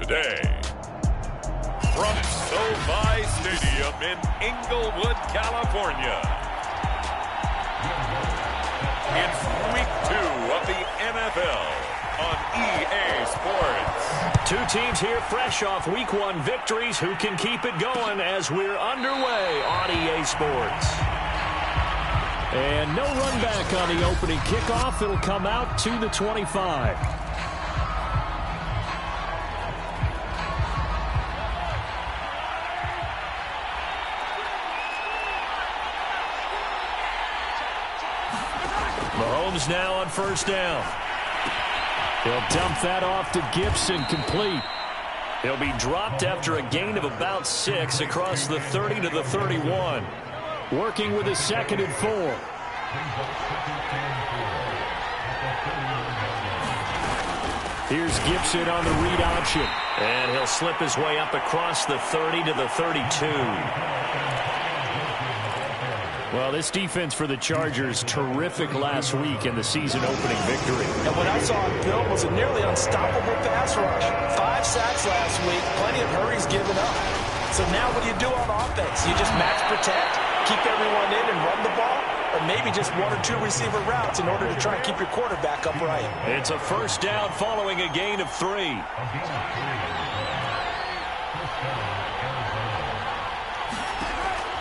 the day. From SoFi Stadium in Inglewood, California, it's Week 2 of the NFL on EA Sports. Two teams here fresh off Week 1 victories. Who can keep it going as we're underway on EA Sports? And no run back on the opening kickoff. It'll come out to the 25. Mahomes now on first down. He'll dump that off to Gibson, complete. He'll be dropped after a gain of about 6 across the 30 to the 31. Working with a 2nd and 4. Here's Gibson on the read option. And he'll slip his way up across the 30 to the 32. Well, this defense for the Chargers, terrific last week in the season-opening victory. And what I saw on film was a nearly unstoppable pass rush. 5 sacks last week, plenty of hurries given up. So now what do you do on offense? You just max protect, keep everyone in and run the ball, or maybe just 1 or 2 receiver routes in order to try and keep your quarterback upright. It's a first down following a gain of 3.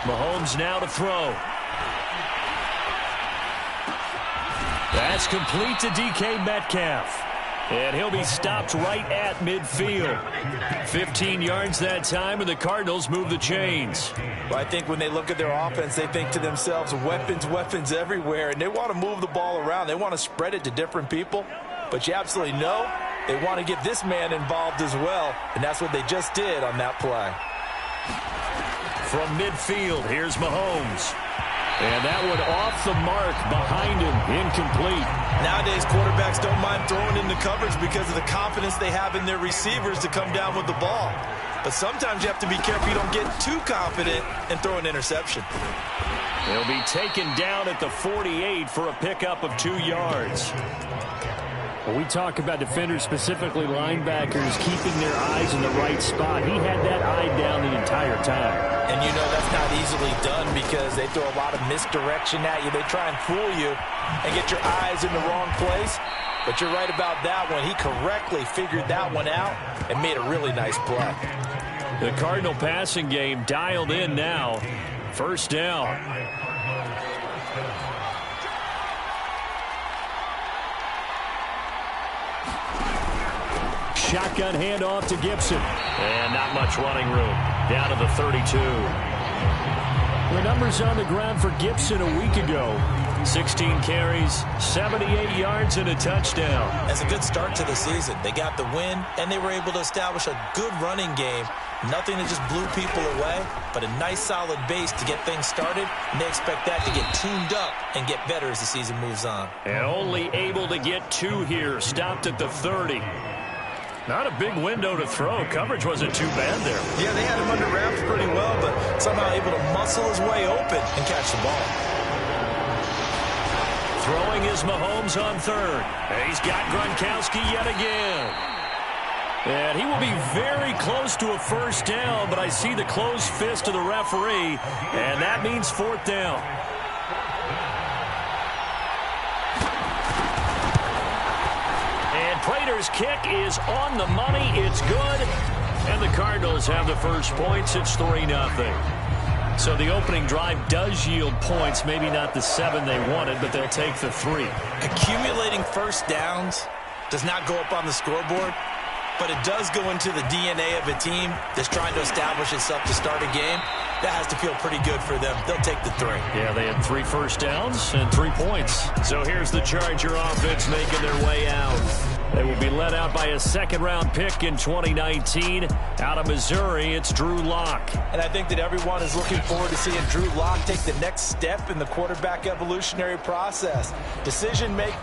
Mahomes now to throw. That's complete to DK Metcalf. And he'll be stopped right at midfield. 15 yards that time, and the Cardinals move the chains. Well, I think when they look at their offense, they think to themselves, weapons everywhere, and they want to move the ball around. They want to spread it to different people. But you absolutely know they want to get this man involved as well, and that's what they just did on that play. From midfield, here's Mahomes. And that one off the mark behind him, incomplete. Nowadays, quarterbacks don't mind throwing into coverage because of the confidence they have in their receivers to come down with the ball. But sometimes you have to be careful you don't get too confident and throw an interception. He'll be taken down at the 48 for a pickup of 2 yards. When we talk about defenders, specifically linebackers, keeping their eyes in the right spot, he had that eye down the entire time. And you know that's not easily done because they throw a lot of misdirection at you. They try and fool you and get your eyes in the wrong place. But you're right about that one. He correctly figured that one out and made a really nice play. The Cardinal passing game dialed in now. First down. Shotgun handoff to Gibson. And not much running room. Down to the 32. The numbers on the ground for Gibson a week ago. 16 carries, 78 yards, and a touchdown. That's a good start to the season. They got the win, and they were able to establish a good running game. Nothing that just blew people away, but a nice solid base to get things started, and they expect that to get tuned up and get better as the season moves on. And only able to get 2 here, stopped at the 30. Not a big window to throw. Coverage wasn't too bad there. Yeah, they had him under wraps pretty well, but somehow able to muscle his way open and catch the ball. Throwing is Mahomes on third. He's got Gronkowski yet again. And he will be very close to a first down, but I see the closed fist of the referee, and that means 4th down. And Prater's kick is on the money. It's good. And the Cardinals have the first points. It's 3-0. So the opening drive does yield points. Maybe not the 7 they wanted, but they'll take the 3. Accumulating first downs does not go up on the scoreboard, but it does go into the DNA of a team that's trying to establish itself to start a game. That has to feel pretty good for them. They'll take the 3. Yeah, they had 3 first downs and 3 points. So here's the Charger offense making their way out. They will be led out by a second-round pick in 2019. Out of Missouri, it's Drew Lock. And I think that everyone is looking forward to seeing Drew Lock take the next step in the quarterback evolutionary process. Decision-making.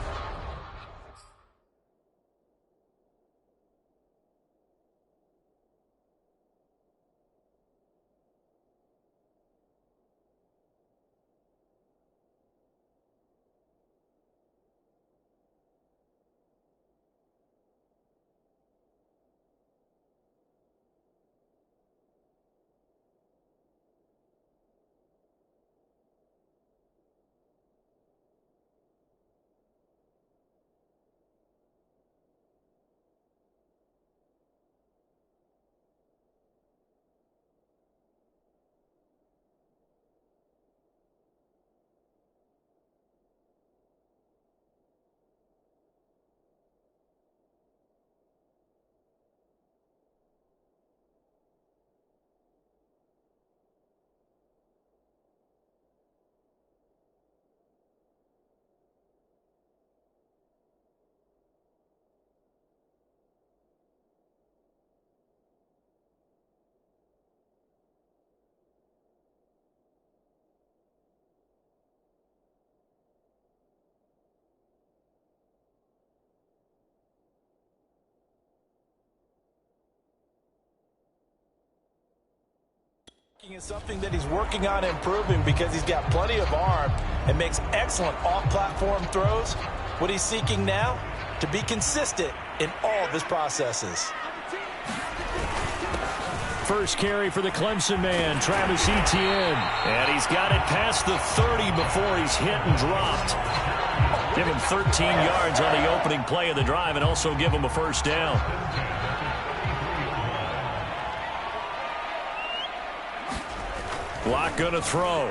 Is something that he's working on improving because he's got plenty of arm and makes excellent off-platform throws. What he's seeking now, to be consistent in all of his processes. First carry for the Clemson man, Travis Etienne. And he's got it past the 30 before he's hit and dropped. Give him 13 yards on the opening play of the drive and also give him a first down. Block going to throw.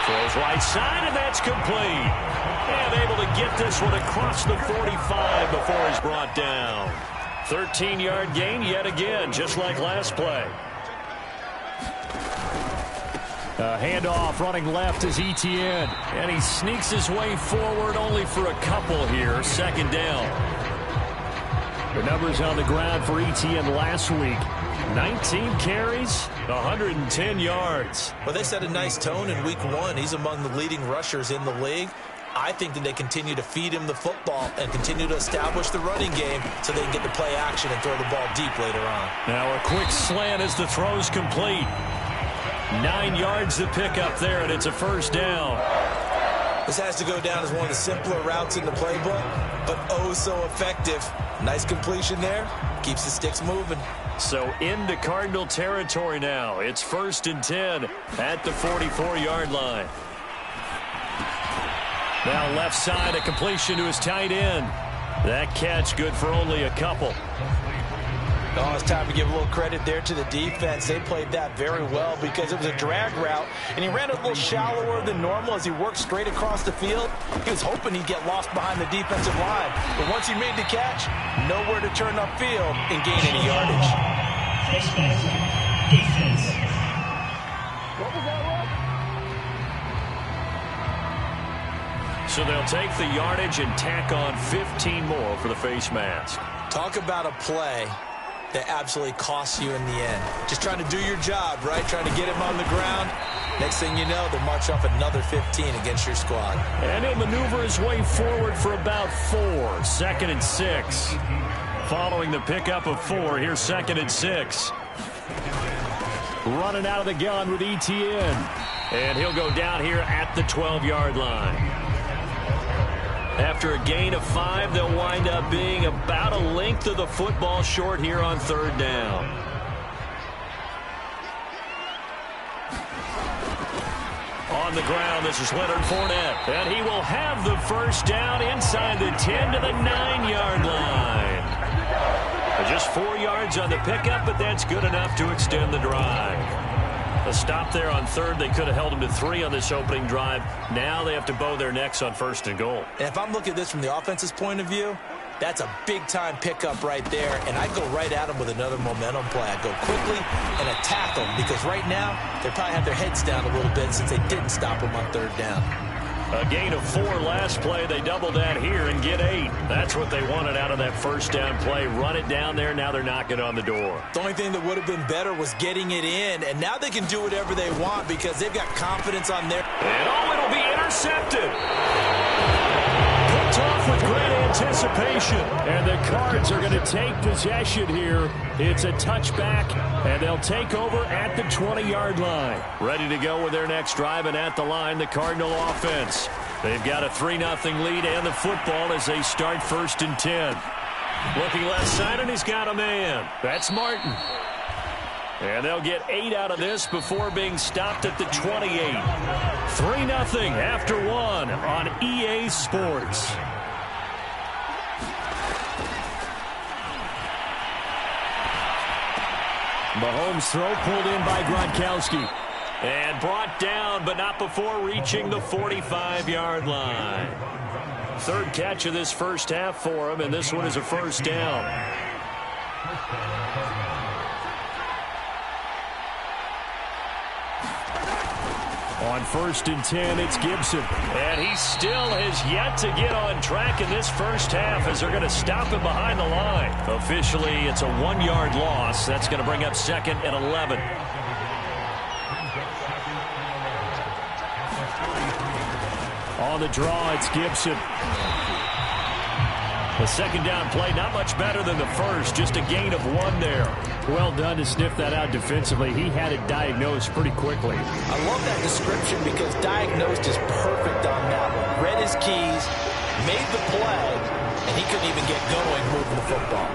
Throws right side, and that's complete. And able to get this one across the 45 before he's brought down. 13-yard gain yet again, just like last play. A handoff running left is Etienne. And he sneaks his way forward only for a couple here. Second down. The numbers on the ground for Etienne last week. 19 carries, 110 yards. Well, they set a nice tone in week 1. He's among the leading rushers in the league. I think that they continue to feed him the football and continue to establish the running game so they can get the play action and throw the ball deep later on. Now a quick slant as the throw's complete. 9 yards to pick up there, and it's a first down. This has to go down as one of the simpler routes in the playbook, but oh so effective. Nice completion there. Keeps the sticks moving. So into Cardinal territory now. It's 1st and 10 at the 44-yard line. Now left side, a completion to his tight end. That catch good for only a couple. Oh, it's time to give a little credit there to the defense. They played that very well because it was a drag route, and he ran a little shallower than normal as he worked straight across the field. He was hoping he'd get lost behind the defensive line, but once he made the catch, nowhere to turn upfield and gain any yardage. Defense. So they'll take the yardage and tack on 15 more for the face mask. Talk about a play that absolutely costs you in the end. Just trying to do your job, right? Trying to get him on the ground. Next thing you know, they'll march off another 15 against your squad. And he'll maneuver his way forward for about 4. 2nd and 6. Following the pickup of 4, here's 2nd and 6. Running out of the gun with Etienne. And he'll go down here at the 12-yard line. After a gain of 5, they'll wind up being about a length of the football short here on 3rd down. On the ground, this is Leonard Fournette. And he will have the first down inside the 10 to the 9-yard line. Just 4 yards on the pickup, but that's good enough to extend the drive. A stop there on 3rd. They could have held him to 3 on this opening drive. Now they have to bow their necks on 1st and goal. And if I'm looking at this from the offense's point of view, that's a big-time pickup right there, and I'd go right at them with another momentum play. I'd go quickly and attack them because right now they probably have their heads down a little bit since they didn't stop them on 3rd down. A gain of 4 last play. They double that here and get 8. That's what they wanted out of that first down play. Run it down there. Now they're knocking on the door. The only thing that would have been better was getting it in, and now they can do whatever they want because they've got confidence on their... And oh, it'll be intercepted. Picked off with great anticipation. And the Cards are going to take possession here. It's a touchback, and they'll take over at the 20-yard line. Ready to go with their next drive, and at the line, the Cardinal offense. They've got a 3-0 lead and the football as they start 1st and 10. Looking left side, and he's got a man. That's Martin. And they'll get 8 out of this before being stopped at the 28. 3-0 after 1 on EA Sports. Mahomes' throw pulled in by Gronkowski. And brought down, but not before reaching the 45-yard line. 3rd catch of this first half for him, and this one is a first down. On 1st and 10, it's Gibson. And he still has yet to get on track in this first half as they're going to stop him behind the line. Officially, it's a 1-yard loss. That's going to bring up 2nd and 11. On the draw, it's Gibson. The second down play, not much better than the first, just a gain of 1 there. Well done to sniff that out defensively. He had it diagnosed pretty quickly. I love that description because diagnosed is perfect on that one. Read his keys, made the play, and he couldn't even get going moving the football.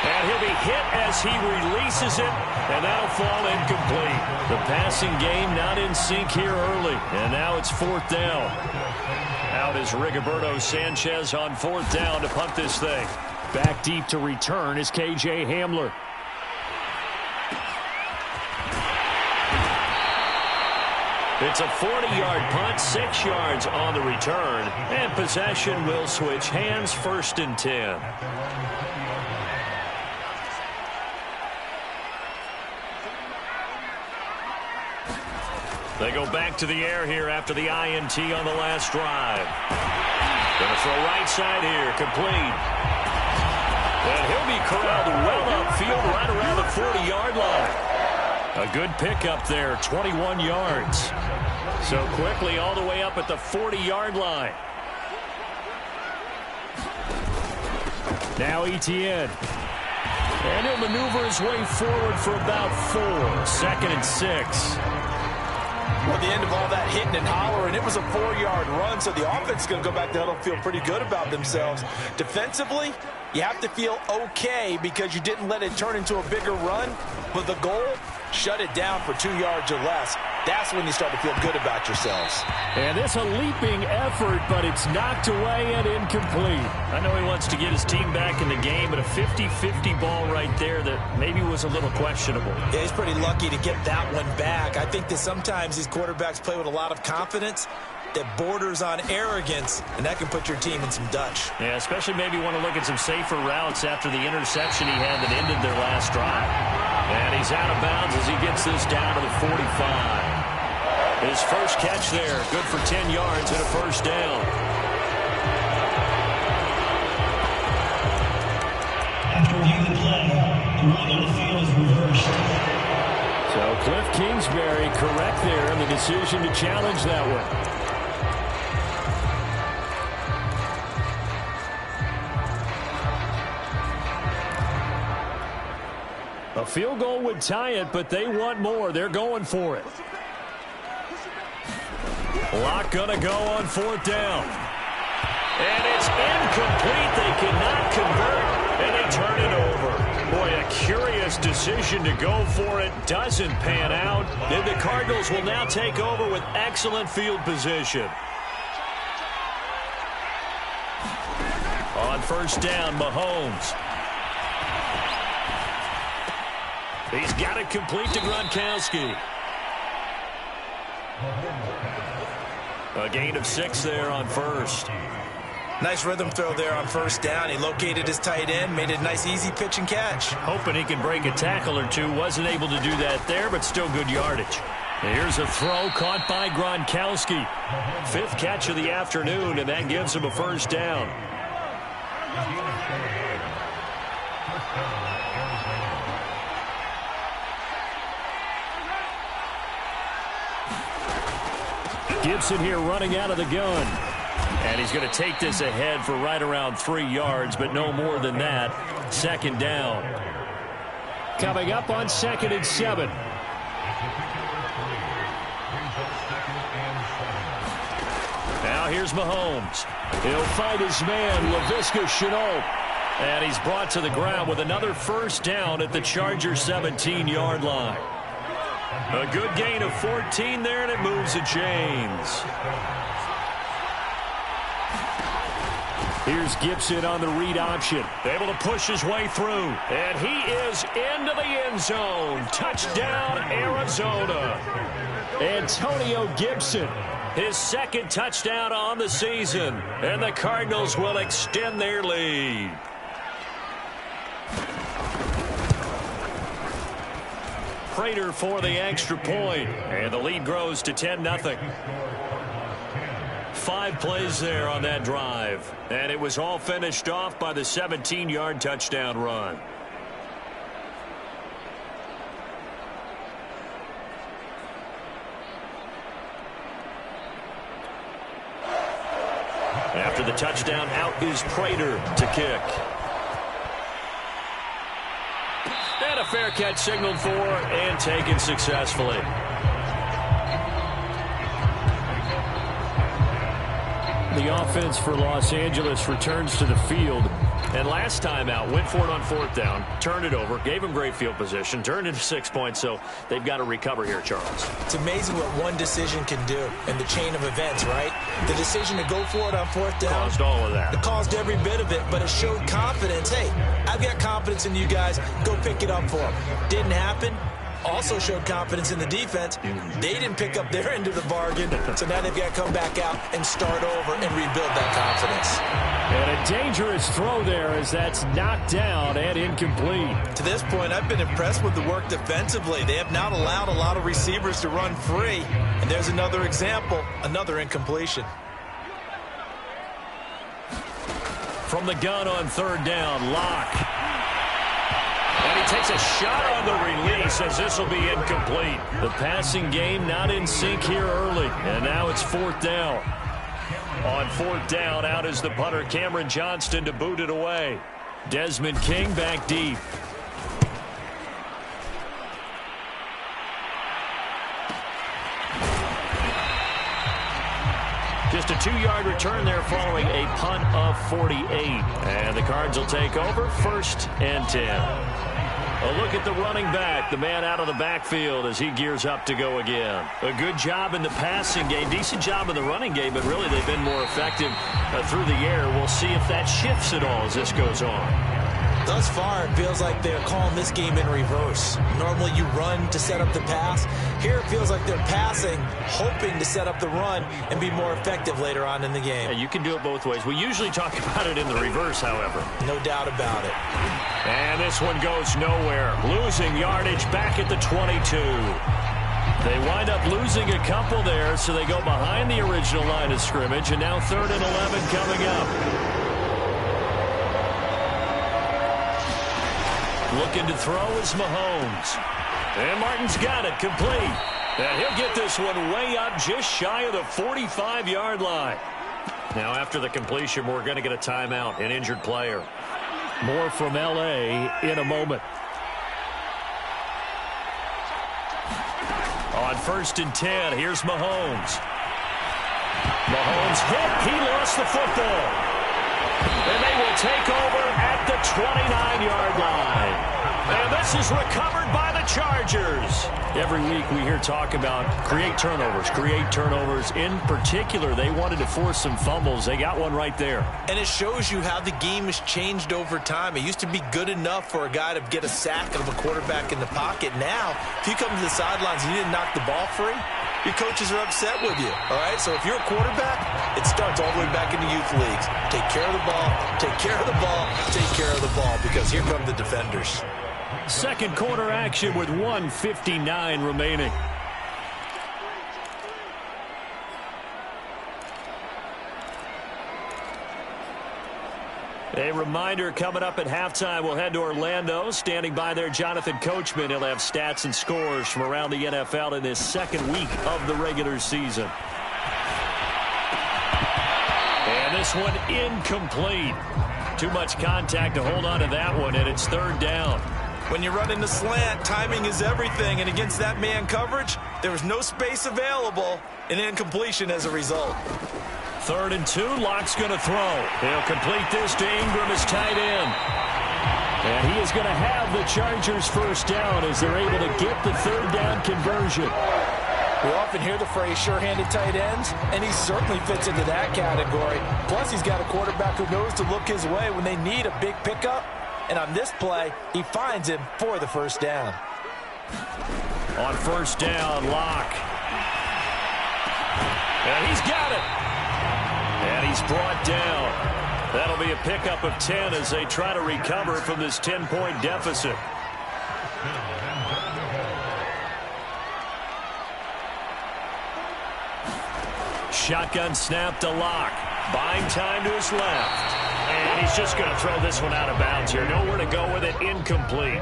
And he'll be hit as he releases it, and that'll fall incomplete. The passing game not in sync here early, and now it's 4th down. Out is Rigoberto Sanchez on 4th down to punt this thing. Back deep to return is K.J. Hamler. It's a 40-yard punt, 6 yards on the return, and possession will switch hands, 1st and 10. They go back to the air here after the INT on the last drive. Going to throw right side here, complete. And he'll be corralled well upfield right around the 40-yard line. A good pickup there, 21 yards. So quickly all the way up at the 40-yard line. Now Etienne. And he'll maneuver his way forward for about 4. 2nd and 6. Well, at the end of all that hitting and hollering, it was a 4-yard run, so the offense is going to go back to huddle, feel pretty good about themselves. Defensively, you have to feel okay because you didn't let it turn into a bigger run. But the goal, shut it down for 2 yards or less. That's when you start to feel good about yourselves. And it's a leaping effort, but it's knocked away and incomplete. I know he wants to get his team back in the game, but a 50-50 ball right there that maybe was a little questionable. Yeah, he's pretty lucky to get that one back. I think that sometimes these quarterbacks play with a lot of confidence that borders on arrogance, and that can put your team in some Dutch. Yeah, especially maybe want to look at some safer routes after the interception he had that ended their last drive. And he's out of bounds as he gets this down to the 45. His first catch there, good for 10 yards and a 1st down. After reviewing the play, the rule on the field is reversed. So Cliff Kingsbury correct there in the decision to challenge that one. A field goal would tie it, but they want more. They're going for it. Lock gonna go on 4th down. And it's incomplete. They cannot convert, and they turn it over. Boy, a curious decision to go for it. Doesn't pan out. Then the Cardinals will now take over with excellent field position. On 1st down, Mahomes. He's got it complete to Gronkowski. A gain of 6 there on 1st. Nice rhythm throw there on 1st down. He located his tight end, made a nice easy pitch and catch. Hoping he can break a tackle or two. Wasn't able to do that there, but still good yardage. Here's a throw caught by Gronkowski. 5th catch of the afternoon, and that gives him a 1st down. Gibson here running out of the gun. And he's going to take this ahead for right around 3 yards, but no more than that. 2nd down. Coming up on 2nd and 7. Now here's Mahomes. He'll find his man, Laviska Shenault. And he's brought to the ground with another 1st down at the Charger 17-yard line. A good gain of 14 there, and it moves the chains. Here's Gibson on the read option. Able to push his way through. And he is into the end zone. Touchdown, Arizona. Antonio Gibson, his 2nd touchdown on the season. And the Cardinals will extend their lead. Prater for the extra point. And the lead grows to 10-0. 5 plays there on that drive. And it was all finished off by the 17-yard touchdown run. After After the touchdown, out is Prater to kick. And a fair catch signaled for and taken successfully. The offense for Los Angeles returns to the field. And last time out, went for it on 4th down, turned it over, gave them great field position, turned into 6 points, so they've got to recover here, Charles. It's amazing what one decision can do in the chain of events, right? The decision to go for it on 4th down. Caused all of that. It caused every bit of it, but it showed confidence. Hey, I've got confidence in you guys. Go pick it up for them. Didn't happen. Also showed confidence in the defense. They didn't pick up their end of the bargain, so now they've got to come back out and start over and rebuild that confidence. And a dangerous throw there as that's knocked down and incomplete. To this point, I've been impressed with the work defensively. They have not allowed a lot of receivers to run free. And there's another example, another incompletion. From the gun on 3rd down, Locke. And he takes a shot on the release as this will be incomplete. The passing game not in sync here early. And now it's 4th down. On 4th down, out is the punter, Cameron Johnston, to boot it away. Desmond King back deep. Just a 2-yard return there following a punt of 48. And the Cards will take over 1st and 10. A look at the running back, the man out of the backfield as he gears up to go again. A good job in the passing game, decent job in the running game, but really they've been more effective through the air. We'll see if that shifts at all as this goes on. Thus far, it feels like they're calling this game in reverse. Normally you run to set up the pass. Here it feels like they're passing, hoping to set up the run and be more effective later on in the game. Yeah, you can do it both ways. We usually talk about it in the reverse, however. No doubt about it. And this one goes nowhere. Losing yardage back at the 22. They wind up losing a couple there, so they go behind the original line of scrimmage, and now 3rd and 11 coming up. Looking to throw is Mahomes. And Martin's got it, complete. And he'll get this one way up just shy of the 45-yard line. Now after the completion, we're going to get a timeout, an injured player. More from L.A. in a moment. On 1st and 10, here's Mahomes. Mahomes hit. He lost the football. And they will take over at the 29-yard line. And this is recovered by the Chargers. Every week we hear talk about create turnovers. In particular, they wanted to force some fumbles. They got one right there. And it shows you how the game has changed over time. It used to be good enough for a guy to get a sack of a quarterback in the pocket. Now, if you come to the sidelines and you didn't knock the ball free, your coaches are upset with you, all right? So if you're a quarterback, it starts all the way back in the youth leagues. Take care of the ball, take care of the ball, take care of the ball, because here come the defenders. Second quarter action with 1:59 remaining. A reminder coming up at halftime, we'll head to Orlando. Standing by there, Jonathan Coachman. He'll have stats and scores from around the NFL in this second week of the regular season. And this one incomplete. Too much contact to hold on to that one, and it's 3rd down. When you run in the slant, timing is everything, and against that man coverage, there was no space available, and incompletion as a result. 3rd and 2, Locke's going to throw. He'll complete this to Ingram as tight end. And he is going to have the Chargers 1st down as they're able to get the 3rd down conversion. We often hear the phrase sure-handed tight ends, and he certainly fits into that category. Plus, he's got a quarterback who knows to look his way when they need a big pickup. And on this play, he finds him for the 1st down. On 1st down, Locke. And he's got it. And he's brought down. That'll be a pickup of 10 as they try to recover from this 10-point deficit. Shotgun snap to Locke. Buying time to his left. And he's just going to throw this one out of bounds here. Nowhere to go with it. Incomplete.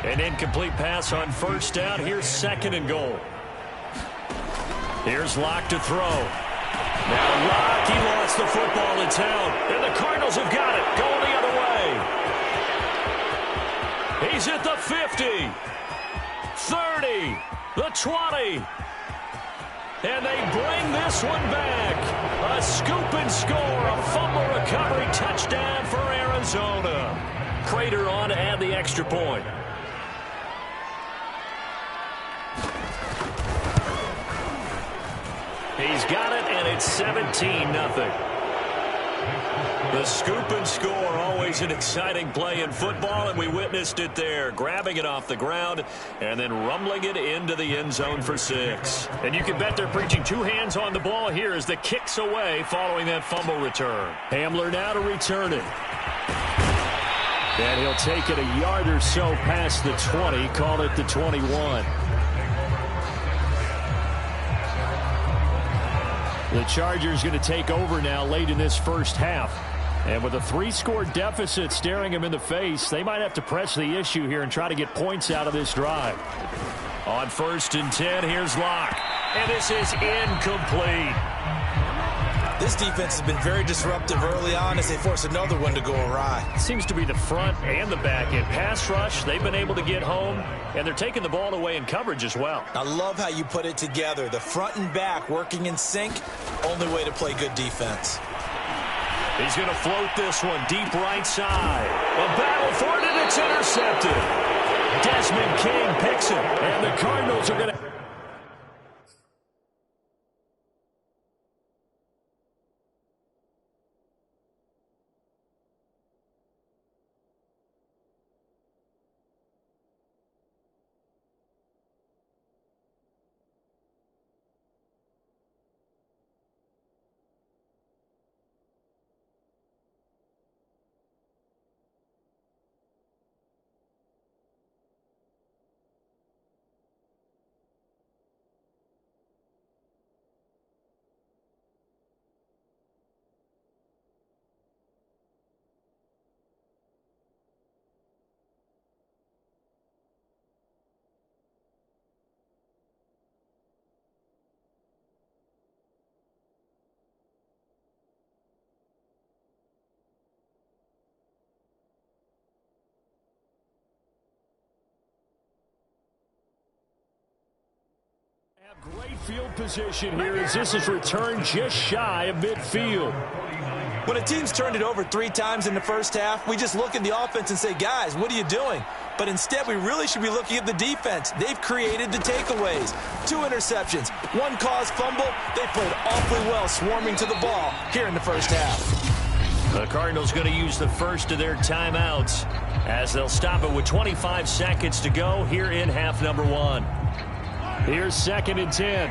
An incomplete pass on 1st down. Here's 2nd and goal. Here's Locke to throw. Now Locke, he lost the football. It's out. And the Cardinals have got it. Going the other way. He's at the 50. 30. The 20. And they bring this one back. A scoop and score. A fumble recovery touchdown for Arizona. Prater on to add the extra point. He's got it, and it's 17-0. The scoop and score, always an exciting play in football, and we witnessed it there, grabbing it off the ground and then rumbling it into the end zone for 6. And you can bet they're preaching 2 hands on the ball here as the kick's away following that fumble return. Hamler now to return it. And he'll take it a yard or so past the 20, call it the 21. The Chargers going to take over now late in this first half. And with a 3-score deficit staring them in the face, they might have to press the issue here and try to get points out of this drive. On 1st and 10, here's Locke. And this is incomplete. This defense has been very disruptive early on as they force another one to go awry. It seems to be the front and the back end. Pass rush, they've been able to get home, and they're taking the ball away in coverage as well. I love how you put it together. The front and back working in sync, only way to play good defense. He's going to float this one deep right side. A battle for it, and it's intercepted. Desmond King picks it, and the Cardinals are going to... Great field position here as this is returned just shy of midfield. When a team's turned it over 3 times in the first half, we just look at the offense and say, guys, what are you doing? But instead, we really should be looking at the defense. They've created the takeaways. 2 interceptions, 1 caused fumble. They played awfully well swarming to the ball here in the first half. The Cardinals going to use the first of their timeouts as they'll stop it with 25 seconds to go here in half number 1. Here's 2nd and 10.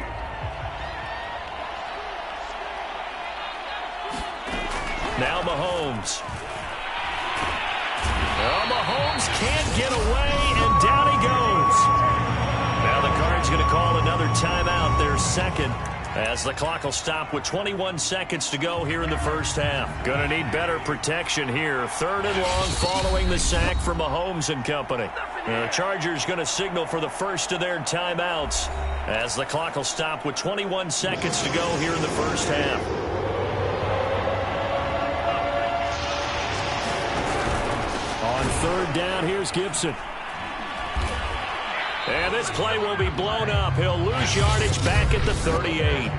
Now Mahomes. Well, Mahomes can't get away, and down he goes. Now the Cards going to call another timeout, their second, as the clock will stop with 21 seconds to go here in the first half. Going to need better protection here. 3rd and long following the sack from Mahomes and company. The Chargers going to signal for the first of their timeouts as the clock will stop with 21 seconds to go here in the first half. On 3rd down, here's Gibson. And this play will be blown up. He'll lose yardage back at the 38.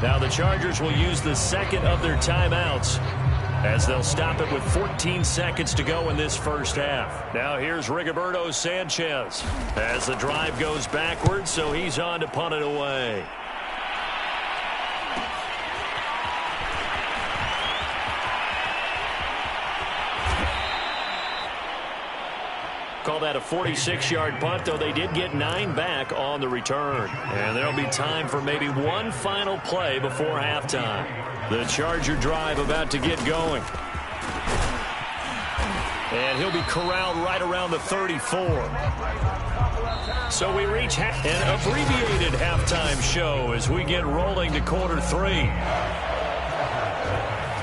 Now the Chargers will use the second of their timeouts as they'll stop it with 14 seconds to go in this first half. Now here's Rigoberto Sanchez as the drive goes backwards, so he's on to punt it away. Call that a 46-yard punt, though they did get 9 back on the return. And there'll be time for maybe one final play before halftime. The Charger drive about to get going. And he'll be corralled right around the 34. So we reach an abbreviated halftime show as we get rolling to quarter 3.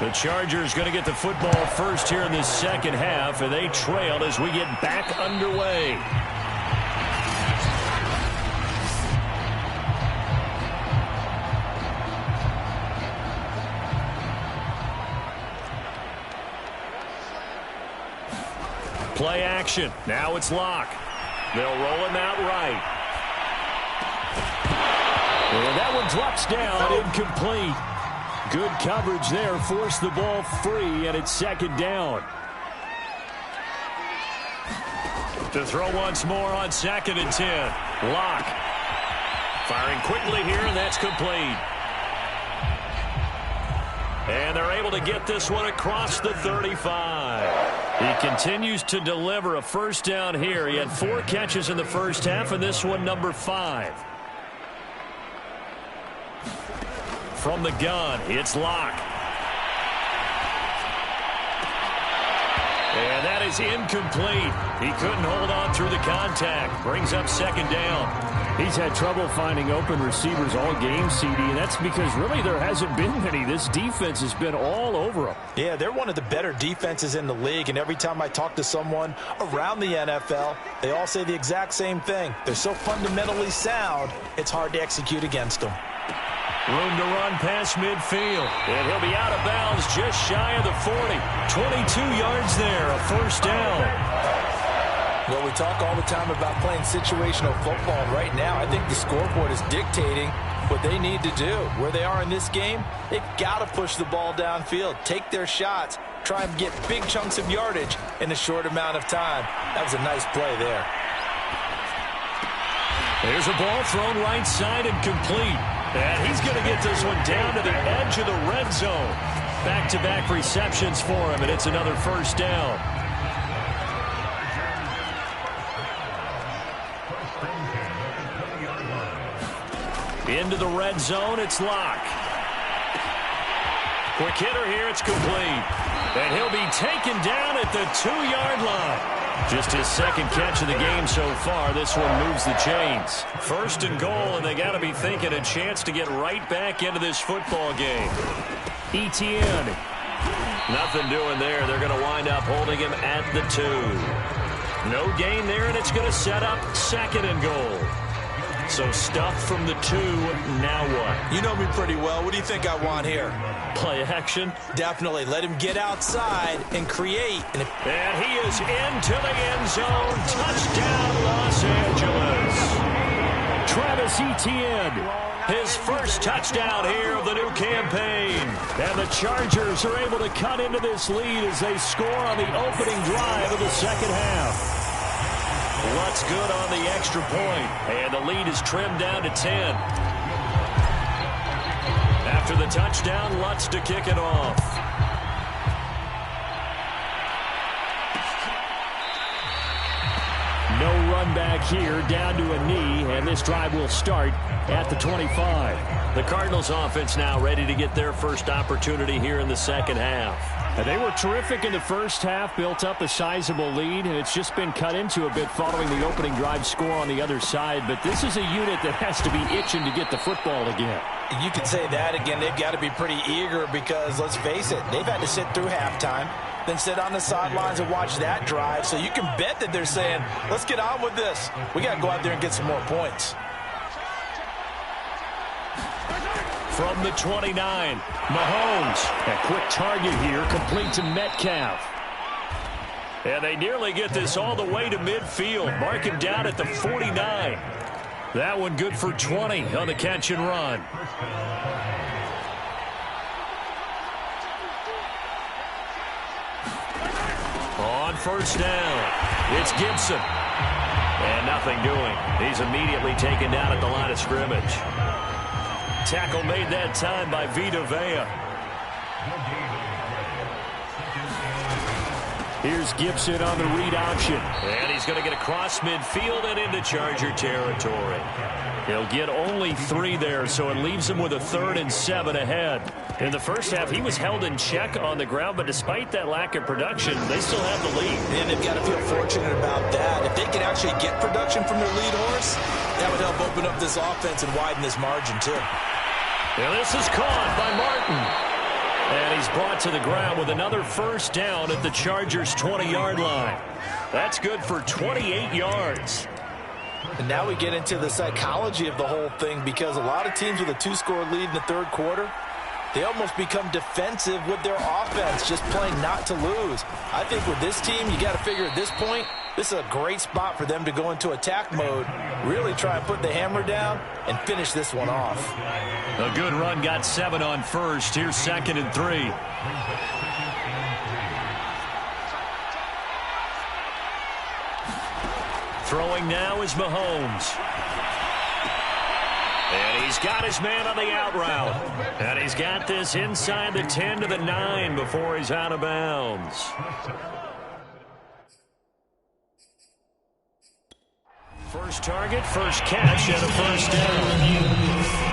The Chargers going to get the football first here in this second half, and they trailed as we get back underway. Play action. Now it's Locke. They'll roll him out right. And that one drops down, incomplete. Good coverage there. Forced the ball free, and it's second down. To throw once more on 2nd and 10. Locke. Firing quickly here, and that's complete. And they're able to get this one across the 35. He continues to deliver a first down here. He had 4 catches in the first half, and this one number 5. From the gun, it's Locke. And that is incomplete. He couldn't hold on through the contact. Brings up second down. He's had trouble finding open receivers all game, CD, and that's because really there hasn't been many. This defense has been all over him. Yeah, they're one of the better defenses in the league, and every time I talk to someone around the NFL, they all say the exact same thing. They're so fundamentally sound, it's hard to execute against them. Room to run past midfield. And he'll be out of bounds just shy of the 40. 22 yards there, a first down. Well, we talk all the time about playing situational football. Right now, I think the scoreboard is dictating what they need to do. Where they are in this game, they've got to push the ball downfield, take their shots, try and get big chunks of yardage in a short amount of time. That was a nice play there. There's a ball thrown right side and complete. And he's going to get this one down to the edge of the red zone. Back-to-back receptions for him, and it's another first down. Into the red zone, it's Locke. Quick hitter here, it's complete. And he'll be taken down at the 2-yard line. Just his second catch of the game so far. This one moves the chains. First and goal, and they got to be thinking a chance to get right back into this football game. Etienne. Nothing doing there. They're going to wind up holding him at the 2. No gain there, and it's going to set up 2nd and goal. So stuff from the 2. Now what? You know me pretty well. What do you think I want here? Play action? Definitely. Let him get outside and create. And he is into the end zone. Touchdown, Los Angeles. Travis Etienne, his first touchdown here of the new campaign. And the Chargers are able to cut into this lead as they score on the opening drive of the second half. Lutz good on the extra point, and the lead is trimmed down to 10. After the touchdown, Lutz to kick it off. No run back here, down to a knee, and this drive will start at the 25. The Cardinals offense now ready to get their first opportunity here in the second half. They were terrific in the first half, built up a sizable lead, and it's just been cut into a bit following the opening drive score on the other side. But this is a unit that has to be itching to get the football again. You could say that again. They've got to be pretty eager because, let's face it, they've had to sit through halftime, then sit on the sidelines and watch that drive. So you can bet that they're saying, let's get on with this. We got to go out there and get some more points. From the 29, Mahomes. A quick target here, complete to Metcalf. And they nearly get this all the way to midfield. Mark him down at the 49. That one good for 20 on the catch and run. On first down, it's Gibson. And nothing doing. He's immediately taken down at the line of scrimmage. Tackle made that time by Vita Vea. Here's Gibson on the read option. And he's going to get across midfield and into Charger territory. He'll get only 3 there, so it leaves him with a 3rd and 7 ahead. In the first half, he was held in check on the ground, but despite that lack of production, they still have the lead. And they've got to feel fortunate about that. If they can actually get production from their lead horse, that would help open up this offense and widen this margin, too. And this is caught by Martin. And he's brought to the ground with another first down at the Chargers' 20-yard line. That's good for 28 yards. And now we get into the psychology of the whole thing, because a lot of teams with a 2-score lead in the third quarter, They almost become defensive with their offense, just playing not to lose. I think with this team, you got to figure at this point, this is a great spot for them to go into attack mode, really try and put the hammer down and finish this one off. A good run, got 7 on first. Here's 2nd and 3. Throwing now is Mahomes. And he's got his man on the out route. And he's got this inside the 10 to the 9 before he's out of bounds. First target, first catch, and a first down.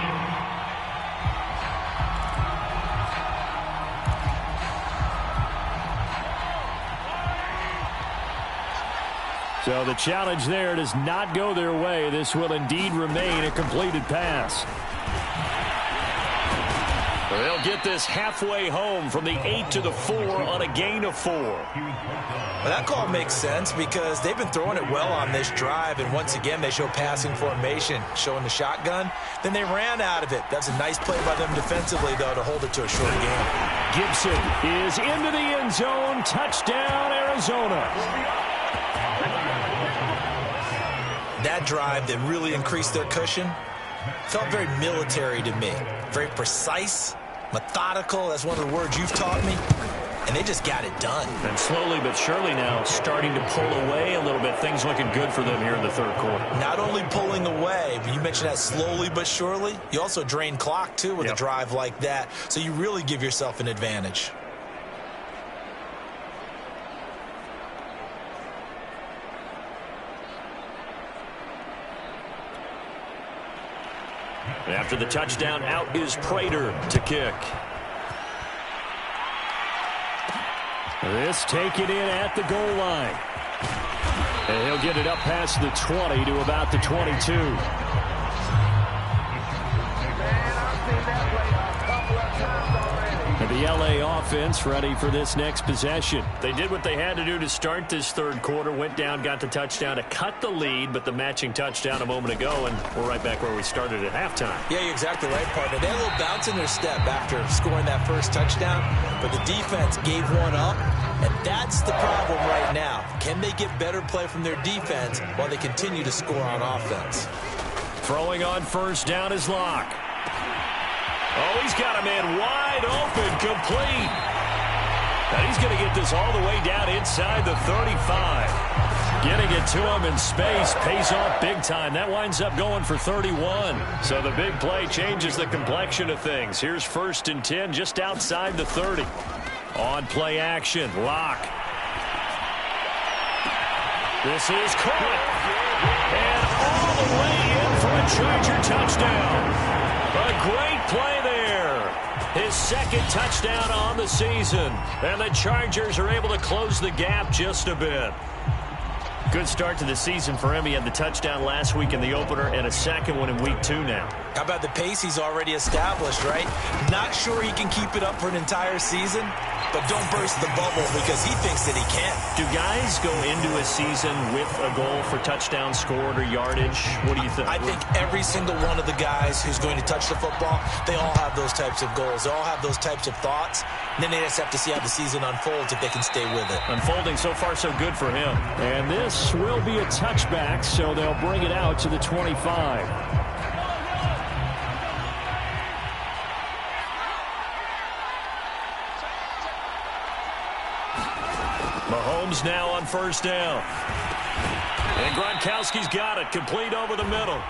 So the challenge there does not go their way. This will indeed remain a completed pass. They'll get this halfway home from the 8 to the 4 on a gain of 4. Well, that call makes sense because they've been throwing it well on this drive, and once again they show passing formation, showing the shotgun. Then they ran out of it. That's a nice play by them defensively, though, to hold it to a short game. Gibson is into the end zone. Touchdown, Arizona. That drive that really increased their cushion felt very military to me. Very precise, methodical. That's one of the words you've taught me. And they just got it done. And slowly but surely now starting to pull away a little bit. Things looking good for them here in the third quarter. Not only pulling away, but you mentioned that slowly but surely. You also drain clock, too, with a drive like that. So you really give yourself an advantage. After the touchdown, out is Prater to kick. This taken in at the goal line. And he'll get it up past the 20 to about the 22. And the LA offense ready for this next possession. They did what they had to do to start this third quarter. Went down, got the touchdown to cut the lead, but the matching touchdown a moment ago, and we're right back where we started at halftime. Yeah, you're exactly right, partner. They had a little bounce in their step after scoring that first touchdown, but the defense gave one up, and that's the problem right now. Can they get better play from their defense while they continue to score on offense? Throwing on first down is Locke. Oh, he's got a man wide open, complete. And he's going to get this all the way down inside the 35. Getting it to him in space pays off big time. That winds up going for 31. So the big play changes the complexion of things. Here's 1st and 10 just outside the 30. On play action, Locke. This is caught. And all the way in for a Charger touchdown. A great play there. His 2nd touchdown on the season. And the Chargers are able to close the gap just a bit. Good start to the season for him. He had the touchdown last week in the opener and a 2nd one in week 2 now. How about the pace he's already established, right? Not sure he can keep it up for an entire season, but don't burst the bubble because he thinks that he can. Do guys go into a season with a goal for touchdown scored or yardage? What do you think? I think every single one of the guys who's going to touch the football, they all have those types of goals. They all have those types of thoughts. And then they just have to see how the season unfolds if they can stay with it. Unfolding so far so good for him. And this will be a touchback, so they'll bring it out to the 25. Mahomes now on first down. And Gronkowski's got it, complete over the middle.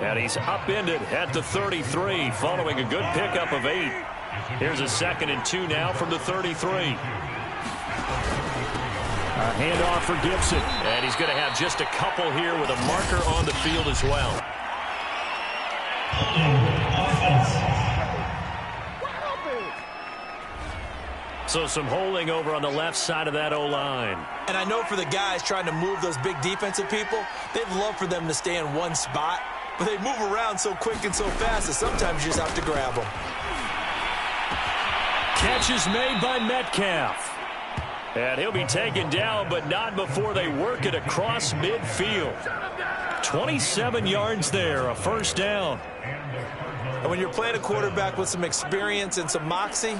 And he's upended at the 33, following a good pickup of 8. Here's a 2nd and 2 now from the 33. A handoff for Gibson. And he's going to have just a couple here with a marker on the field as well. So some holding over on the left side of that O-line. And I know for the guys trying to move those big defensive people, they'd love for them to stay in one spot, but they move around so quick and so fast that sometimes you just have to grab them. Catch is made by Metcalf. And he'll be taken down, but not before they work it across midfield. 27 yards there, a first down. And when you're playing a quarterback with some experience and some moxie,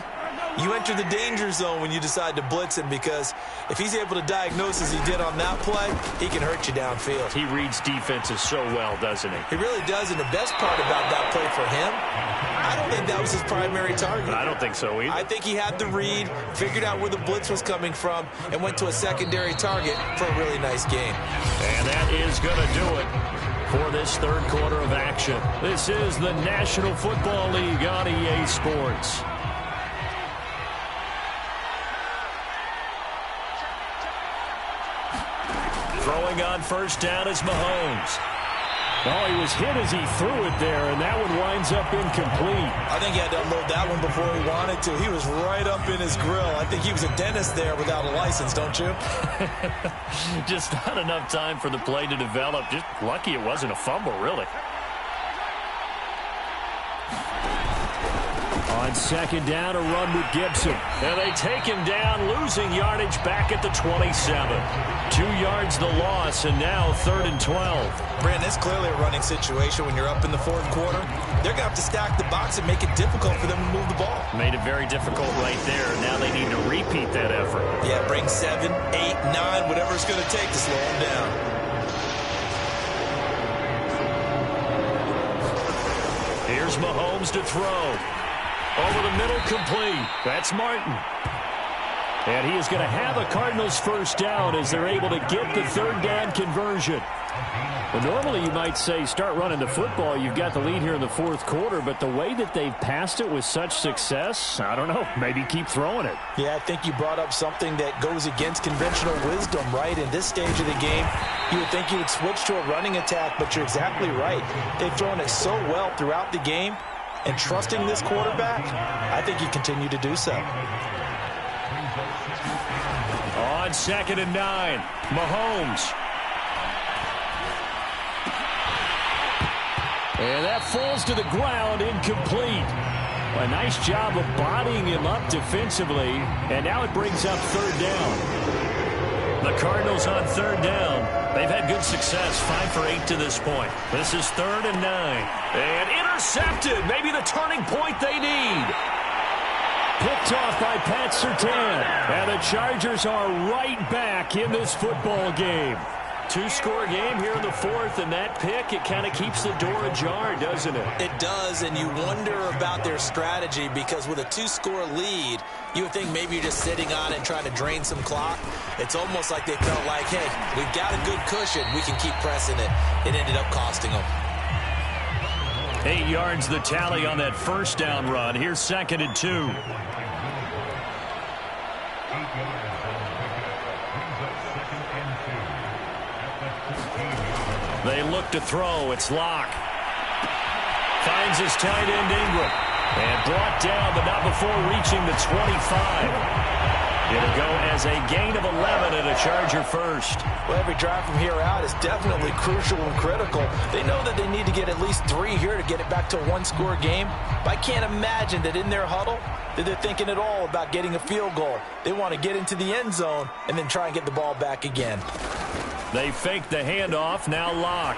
you enter the danger zone when you decide to blitz him, because if he's able to diagnose as he did on that play, he can hurt you downfield. He reads defenses so well, doesn't he? He really does, and the best part about that play for him, I don't think that was his primary target. I don't think so either. I think he had the read, figured out where the blitz was coming from, and went to a secondary target for a really nice game. And that is going to do it for this third quarter of action. This is the National Football League on EA Sports. Throwing on first down is Mahomes. Well, he was hit as he threw it there, and that one winds up incomplete. I think he had to unload that one before he wanted to. He was right up in his grill. I think he was a dentist there without a license, don't you? Just not enough time for the play to develop. Just lucky it wasn't a fumble, really. On second down, a run with Gibson. And they take him down, losing yardage back at the 27. 2 yards the loss, and now 3rd and 12. Brandon, it's clearly a running situation when you're up in the fourth quarter. They're going to have to stack the box and make it difficult for them to move the ball. Made it very difficult right there. Now they need to repeat that effort. Yeah, bring 7, 8, 9, whatever it's going to take to slow them down. Here's Mahomes to throw. Over the middle, complete. That's Martin. And he is going to have a Cardinals first down as they're able to get the third down conversion. Well, normally you might say start running the football. You've got the lead here in the fourth quarter, but the way that they've passed it with such success, I don't know, maybe keep throwing it. Yeah, I think you brought up something that goes against conventional wisdom, right? In this stage of the game, you would think you would switch to a running attack, but you're exactly right. They've thrown it so well throughout the game, and trusting this quarterback, I think you continue to do so. On 2nd and 9, Mahomes. And that falls to the ground, incomplete. A nice job of bodying him up defensively, and now it brings up third down. The Cardinals on third down. They've had good success, 5 for 8 to this point. This is 3rd and 9. And intercepted, maybe the turning point they need. Picked off by Pat Surtain. And the Chargers are right back in this football game. 2-score game here in the fourth, and that pick, it kind of keeps the door ajar, doesn't it? It does, and you wonder about their strategy, because with a 2-score lead, you would think maybe you're just sitting on it and trying to drain some clock. It's almost like they felt like, hey, we've got a good cushion. We can keep pressing it. It ended up costing them. 8 yards the tally on that first down run. Here's 2nd and 2. They look to throw. It's Locke. Finds his tight end, Ingram. And brought down, but not before reaching the 25. It'll go as a gain of 11 and a Charger first. Well, every drive from here out is definitely crucial and critical. They know that they need to get at least 3 here to get it back to a 1-score game. But I can't imagine that in their huddle that they're thinking at all about getting a field goal. They want to get into the end zone and then try and get the ball back again. They fake the handoff. Now Locke.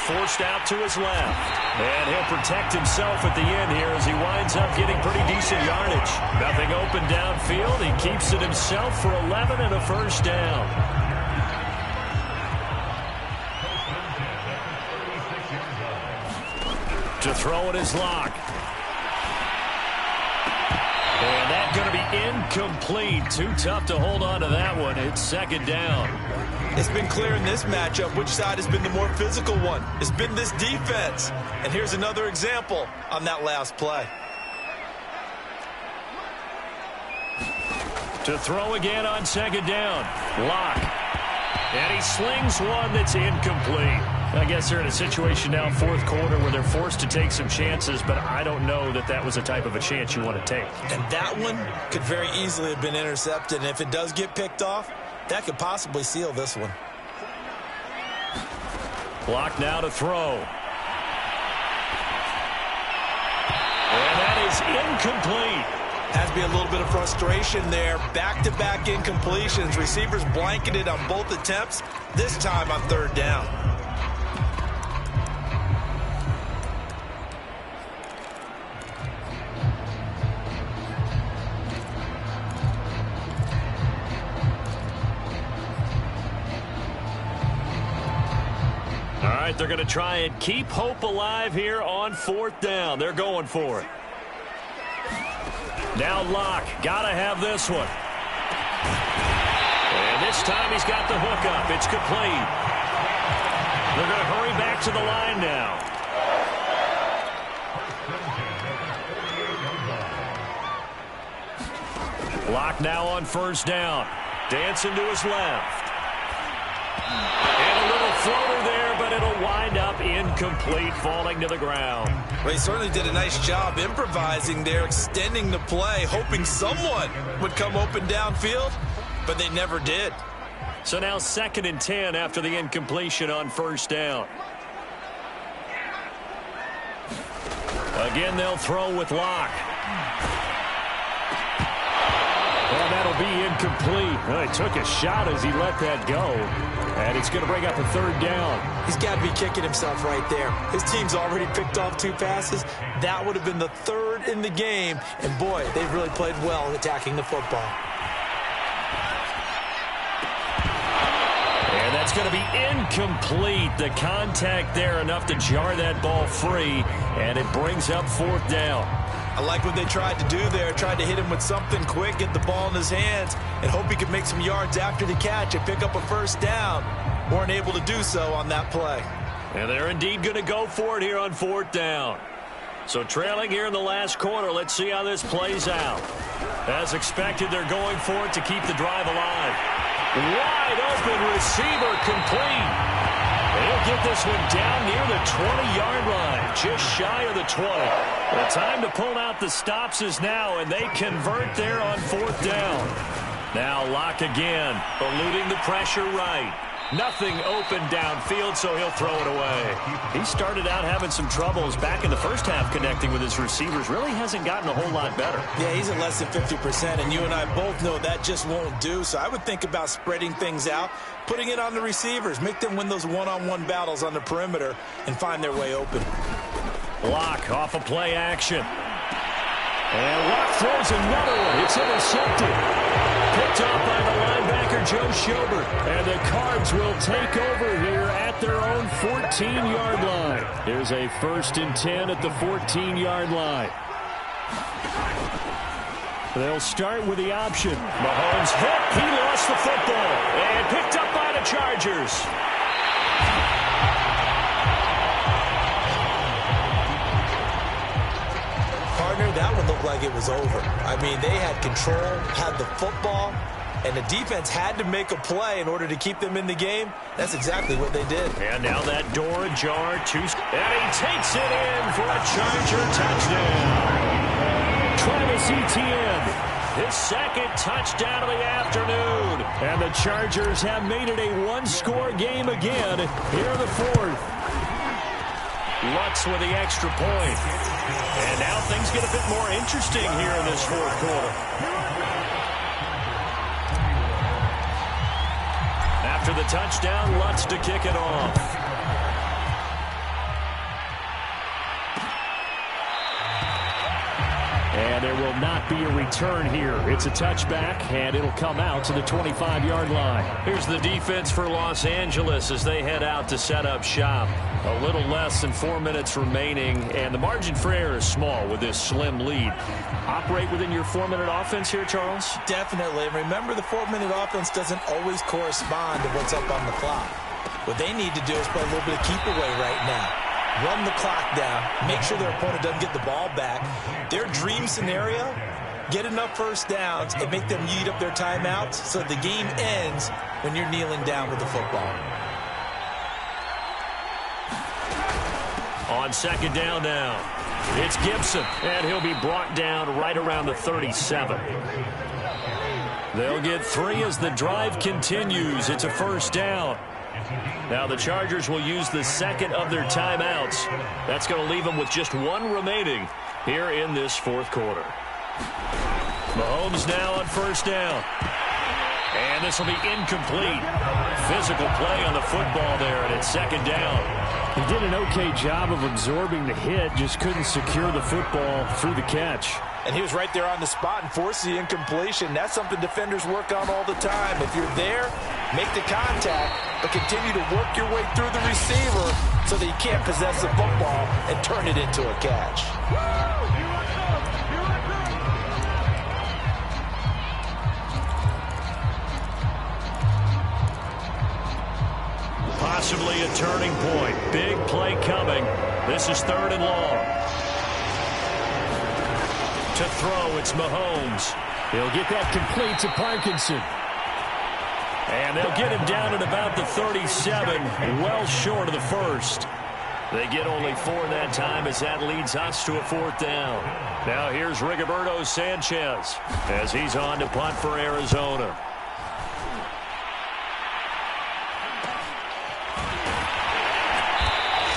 Forced out to his left. And he'll protect himself at the end here as he winds up getting pretty decent yardage. Nothing open downfield. He keeps it himself for 11 and a first down. To throw it is Locke. And that's going to be incomplete. Too tough to hold on to that one. It's 2nd down. It's been clear in this matchup which side has been the more physical one. It's been this defense. And here's another example on that last play. To throw again on 2nd down. Locke. And he slings one that's incomplete. I guess they're in a situation now, fourth quarter, where they're forced to take some chances, but I don't know that that was the type of a chance you want to take. And that one could very easily have been intercepted, and if it does get picked off, that could possibly seal this one. Locke now to throw. And that is incomplete. Has to be a little bit of frustration there. Back-to-back incompletions. Receivers blanketed on both attempts, this time on 3rd down. right, they're going to try and keep hope alive here on 4th down. They're going for it. Now Locke, got to have this one. And this time he's got the hook up. It's complete. They're going to hurry back to the line now. Locke now on 1st down. Dancing to his left. And a little floater there, but it'll wind up incomplete, falling to the ground. Well, he certainly did a nice job improvising there, extending the play, hoping someone would come open downfield, but they never did. So now 2nd and 10 after the incompletion on 1st down. Again, they'll throw with Locke. Well, that'll be incomplete. Well, he took a shot as he let that go. And it's going to bring up a 3rd down. He's got to be kicking himself right there. His team's already picked off 2 passes. That would have been the 3rd in the game. And, boy, they've really played well attacking the football. And that's going to be incomplete. The contact there enough to jar that ball free. And it brings up 4th down. I like what they tried to do there. Tried to hit him with something quick, get the ball in his hands, and hope he could make some yards after the catch and pick up a 1st down. Weren't able to do so on that play. And they're indeed going to go for it here on 4th down. So trailing here in the last quarter, let's see how this plays out. As expected, they're going for it to keep the drive alive. Wide open receiver complete. He'll get this one down near the 20-yard line, just shy of the 20. The time to pull out the stops is now, and they convert there on 4th down. Now Locke again, eluding the pressure right. Nothing open downfield, so he'll throw it away. He started out having some troubles back in the first half connecting with his receivers. Really hasn't gotten a whole lot better. Yeah, he's at less than 50%, and you and I both know that just won't do. So I would think about spreading things out, putting it on the receivers, make them win those one-on-one battles on the perimeter and find their way open. Locke off a play action. And Locke throws another one. It's intercepted. Picked up by the linebacker, Joe Schobert. And the Cards will take over here at their own 14-yard line. Here's a 1st and 10 at the 14-yard line. They'll start with the option. Mahomes hit. He lost the football. And picked up by the Chargers. Partner, that one looked like it was over. I mean, they had control, had the football, and the defense had to make a play in order to keep them in the game. That's exactly what they did. And now that door ajar. And he takes it in for a Charger touchdown. Travis Etienne, his 2nd touchdown of the afternoon. And the Chargers have made it a 1-score game again here in the 4th. Lutz with the extra point. And now things get a bit more interesting here in this 4th quarter. After the touchdown, Lutz to kick it off. And there will not be a return here. It's a touchback, and it'll come out to the 25-yard line. Here's the defense for Los Angeles as they head out to set up shop. A little less than 4 minutes remaining, and the margin for error is small with this slim lead. Operate within your 4-minute offense here, Charles? Definitely. And remember, the 4-minute offense doesn't always correspond to what's up on the clock. What they need to do is play a little bit of keep away right now. Run the clock down, make sure their opponent doesn't get the ball back. Their dream scenario, get enough 1st downs and make them eat up their timeouts so the game ends when you're kneeling down with the football. On 2nd down now, it's Gibson, and he'll be brought down right around the 37. They'll get 3 as the drive continues. It's a 1st down. Now the Chargers will use the 2nd of their timeouts. That's going to leave them with just 1 remaining here in this 4th quarter. Mahomes now on 1st down. And this will be incomplete. Physical play on the football there, and it's 2nd down. He did an okay job of absorbing the hit, just couldn't secure the football through the catch. And he was right there on the spot and forced the incompletion. That's something defenders work on all the time. If you're there, make the contact, but continue to work your way through the receiver so that you can't possess the football and turn it into a catch. Possibly a turning point. Big play coming. This is 3rd and long. To throw, it's Mahomes. He'll get that complete to Parkinson. And they'll get him down at about the 37, well short of the first. They get only 4 that time as that leads us to a 4th down. Now here's Rigoberto Sanchez as he's on to punt for Arizona.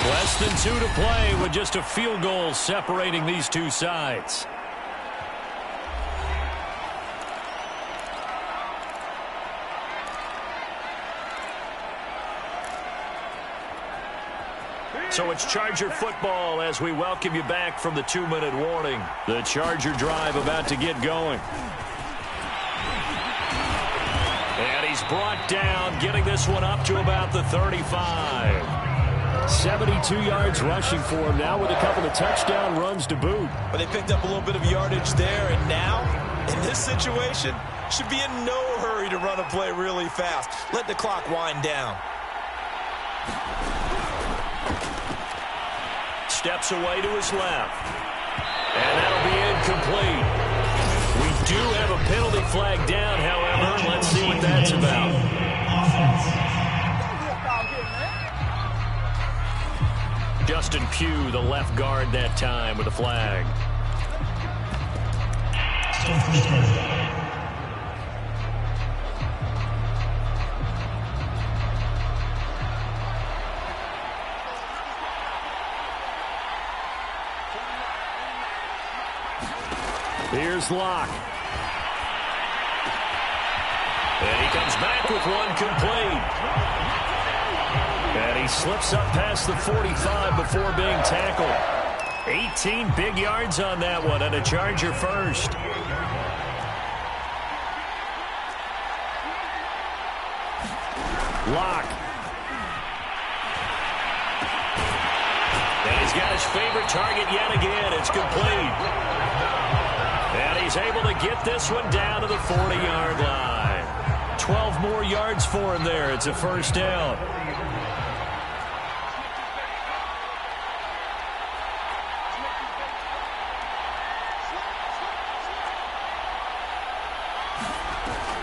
Less than 2 to play with just a field goal separating these two sides. So it's Charger football as we welcome you back from the 2-minute warning. The Charger drive about to get going. And he's brought down, getting this one up to about the 35. 72 yards rushing for him now with a couple of touchdown runs to boot. But they picked up a little bit of yardage there, and now, in this situation, should be in no hurry to run a play really fast. Let the clock wind down. Steps away to his left. And that'll be incomplete. We do have a penalty flag down, however. Let's see what that's about. Justin Pugh, the left guard that time with a flag. Here's Locke. And he comes back with one complete. And he slips up past the 45 before being tackled. 18 big yards on that one, and a Charger first. Locke. And he's got his favorite target yet again. It's complete. And he's able to get this one down to the 40-yard line. 12 more yards for him there. It's a first down.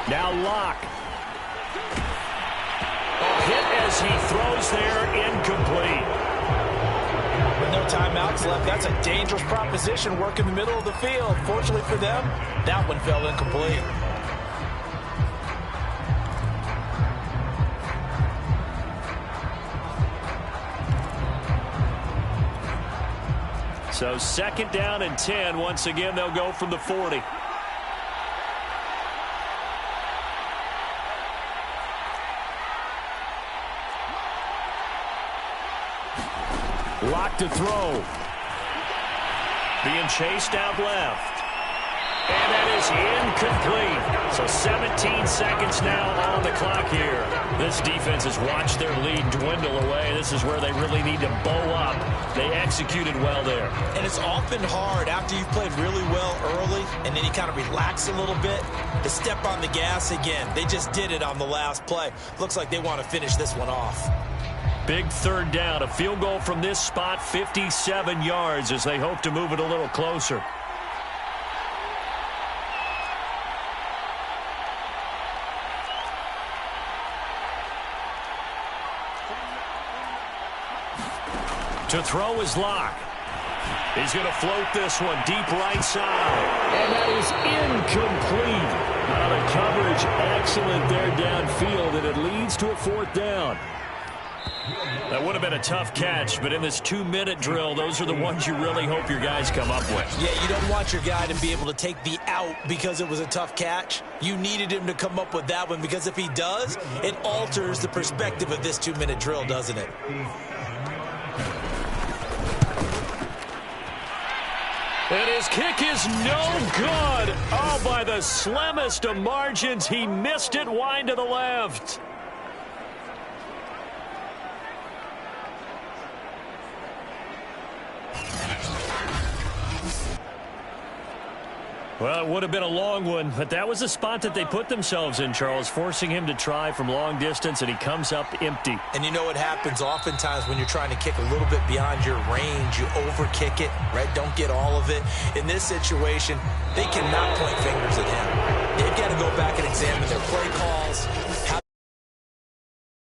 Now Locke. A hit as he throws there, incomplete. With no timeouts left, that's a dangerous proposition, work in the middle of the field. Fortunately for them, that one fell incomplete. So 2nd down and 10. Once again, they'll go from the 40. Locke to throw. Being chased out left. And that is incomplete. So 17 seconds now on the clock here. This defense has watched their lead dwindle away. This is where they really need to bow up. They executed well there. And it's often hard after you've played really well early and then you kind of relax a little bit to step on the gas again. They just did it on the last play. Looks like they want to finish this one off. Big 3rd down. A field goal from this spot, 57 yards as they hope to move it a little closer. To throw is Locke. He's going to float this one deep right side. And that is incomplete. The coverage excellent there downfield, and it leads to a 4th down. That would have been a tough catch, but in this 2-minute drill, those are the ones you really hope your guys come up with. Yeah, you don't want your guy to be able to take the out because it was a tough catch. You needed him to come up with that one because if he does, it alters the perspective of this 2-minute drill, doesn't it? And his kick is no good. Oh, by the slimmest of margins, he missed it wide to the left. Well, it would have been a long one, but that was a spot that they put themselves in, Charles, forcing him to try from long distance, and he comes up empty. And you know what happens oftentimes when you're trying to kick a little bit beyond your range, you overkick it, right? Don't get all of it. In this situation, they cannot point fingers at him. They've got to go back and examine their play calls, how